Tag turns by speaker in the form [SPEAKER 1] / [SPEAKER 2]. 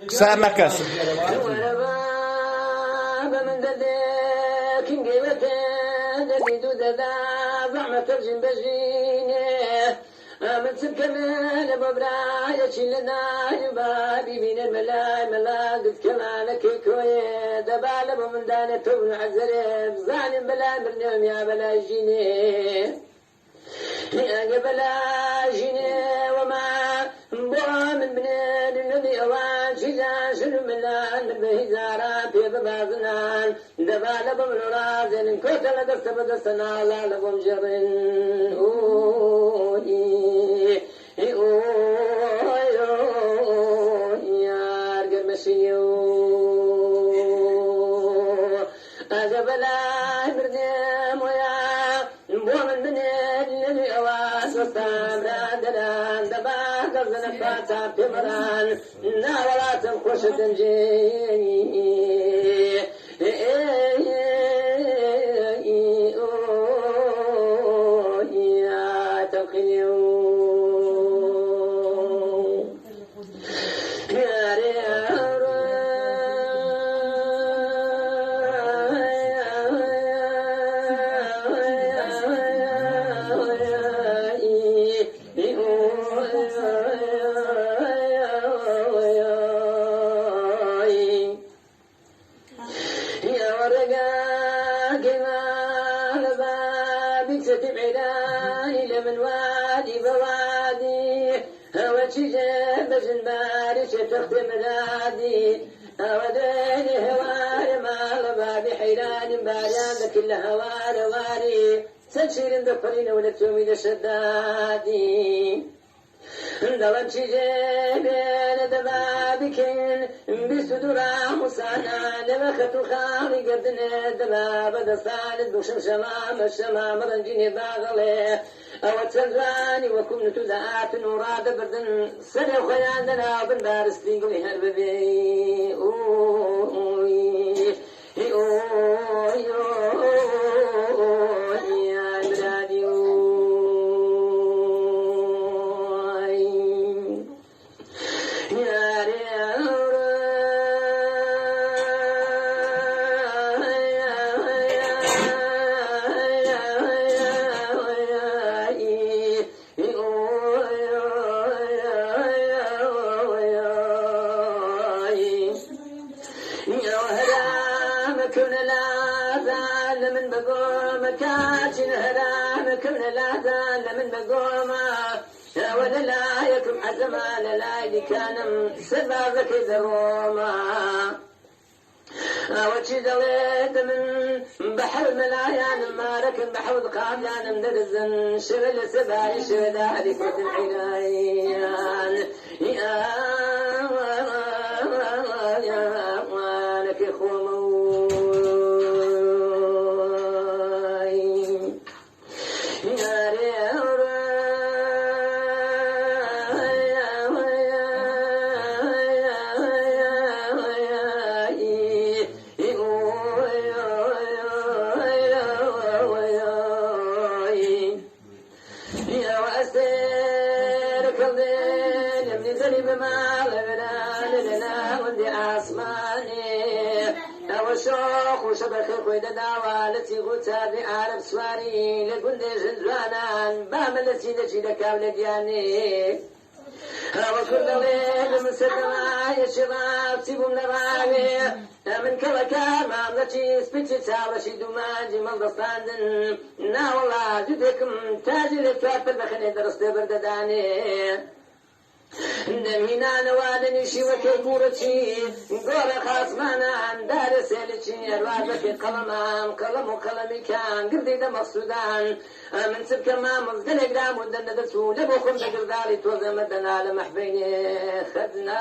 [SPEAKER 1] سامكس
[SPEAKER 2] من سكمل ببراية لنا يبابي من الملاي ملاقت كمالك كوي دبال من دانة تبن عزري بزان بلا مرنم يا بلا جيني يا بلا جيني وما بوا من بنين النبي اوان شجا شنو ملان من بهزارات يببازنان دبال من رازن كوتل دست بدستنا لا لبم جرن دفرين ولكتومي لشدادي دلم شجين دبابكين بسدورا مسانا لمختو خالي قدنا دباب دستان دوشم شمام الشمام رنجيني باغلي او تسلاني وكم تدعات نوراد بردن سنة خياندنا بن بارستين قولي هرببي اوي اوي كان سبابك ذروما وشي دليت من بحر ملايان مارك بحوض قابلان مدرزن شغل سباي شغل هذيك العيان يا لك وشبك دعوة التي قلتها بعرب سواري لكل جنجوانا بام التي نجي لك ولدياني وكل ليل من سدما يا شباب سيبوا من الراوي من كلكا ما التي سبتي تاوشي دومان من ضستاندن نا والله جدكم تاجر الكافر بخني درست بردداني نمينا نوادني شي وكيبورتي قول خاصمانا عن دار سيلتي الوابك قلمان قلم وقلمي كان قردي دا مقصودان من سبك ما مزدن اقدام ودن دسو لبوخم دقردالي توزم الدنا لمحبيني خدنا